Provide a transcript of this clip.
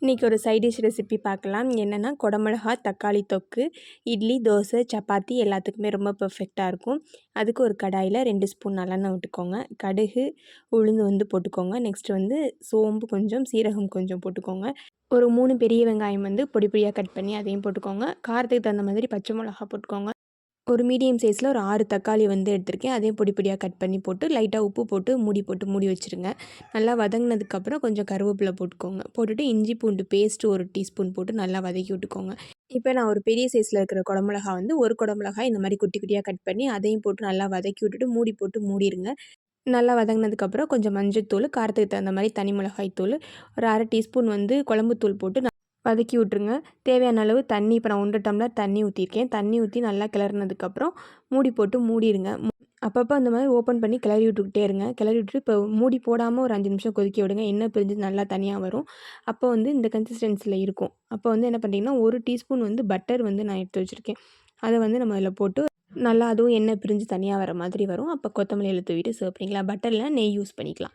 இன்றைக்கி ஒரு side dish recipe பார்க்கலாம். என்னென்னா குடமிளகா தக்காளி தொக்கு இட்லி, தோசை, சப்பாத்தி எல்லாத்துக்குமே ரொம்ப பெர்ஃபெக்டாக இருக்கும். அதுக்கு ஒரு கடாயில் 2 ஸ்பூன் நல்லெண்ணெய் விட்டுக்கோங்க. கடுகு, உளுந்து வந்து போட்டுக்கோங்க. நெக்ஸ்ட்டு வந்து சோம்பு கொஞ்சம், சீரகம் கொஞ்சம் போட்டுக்கோங்க. ஒரு 3 பெரிய வெங்காயம் வந்து பொடி பொடியாக கட் பண்ணி அதையும் போட்டுக்கோங்க. காரத்துக்கு தகுந்த மாதிரி பச்சை மிளகா போட்டுக்கோங்க. ஒரு மீடியம் சைஸில் ஒரு 6 தக்காளி வந்து எடுத்திருக்கேன். அதையும் பொடி பொடியாக கட் பண்ணி போட்டு லைட்டாக உப்பு போட்டு மூடி வச்சுருங்க. நல்லா வதங்கினதுக்கப்புறம் கொஞ்சம் கருவேப்பிலை போட்டுக்கோங்க. போட்டுட்டு இஞ்சி பூண்டு பேஸ்ட்டு 1 டீஸ்பூன் போட்டு நல்லா வதக்கி விட்டுக்கோங்க. இப்போ நான் ஒரு பெரிய சைஸில் இருக்கிற குடமிளகா வந்து ஒரு குடமிளகாய் இந்த மாதிரி குட்டி குட்டியாக கட் பண்ணி அதையும் போட்டு நல்லா வதக்கி விட்டுட்டு மூடி போட்டு மூடிடுங்க. நல்லா வதங்கினதுக்கப்புறம் கொஞ்சம் மஞ்சள்தூள், காரத்துக்கு தகுந்த மாதிரி தனி மிளகாய் தூள், ஒரு 1/2 டீஸ்பூன் வந்து குழம்புத்தூள் போட்டு வதக்கி விட்ருங்க. தேவையான அளவு தண்ணி, இப்போ நான் 1 டம்ளர் தண்ணி ஊற்றிருக்கேன். தண்ணி ஊற்றி நல்லா கிளறினதுக்கப்புறம் மூடி போட்டு மூடிடுங்க. அப்பப்போ அந்த மாதிரி ஓப்பன் பண்ணி கிளறி விட்டுக்கிட்டே இருங்க. கிளறி விட்டுட்டு இப்போ மூடி போடாமல் ஒரு 5 நிமிஷம் கொதிக்க விடுங்க. எண்ணெய் பிரிஞ்சு நல்லா தனியாக வரும். அப்போ வந்து இந்த கன்சிஸ்டன்சியில் இருக்கும். அப்போ வந்து என்ன பண்ணுறீங்கன்னா 1 டீஸ்பூன் வந்து பட்டர் வந்து நான் எடுத்து வச்சுருக்கேன். அதை வந்து நம்ம அதில் போட்டு நல்லா அதுவும் எண்ணெய் பிரிஞ்சு தனியாக வர மாதிரி வரும். அப்போ கொத்தமல்லி இலை தூவிட்டு சர்வ் பண்ணிக்கலாம். பட்டர் இல்லைனா நெய் யூஸ் பண்ணிக்கலாம்.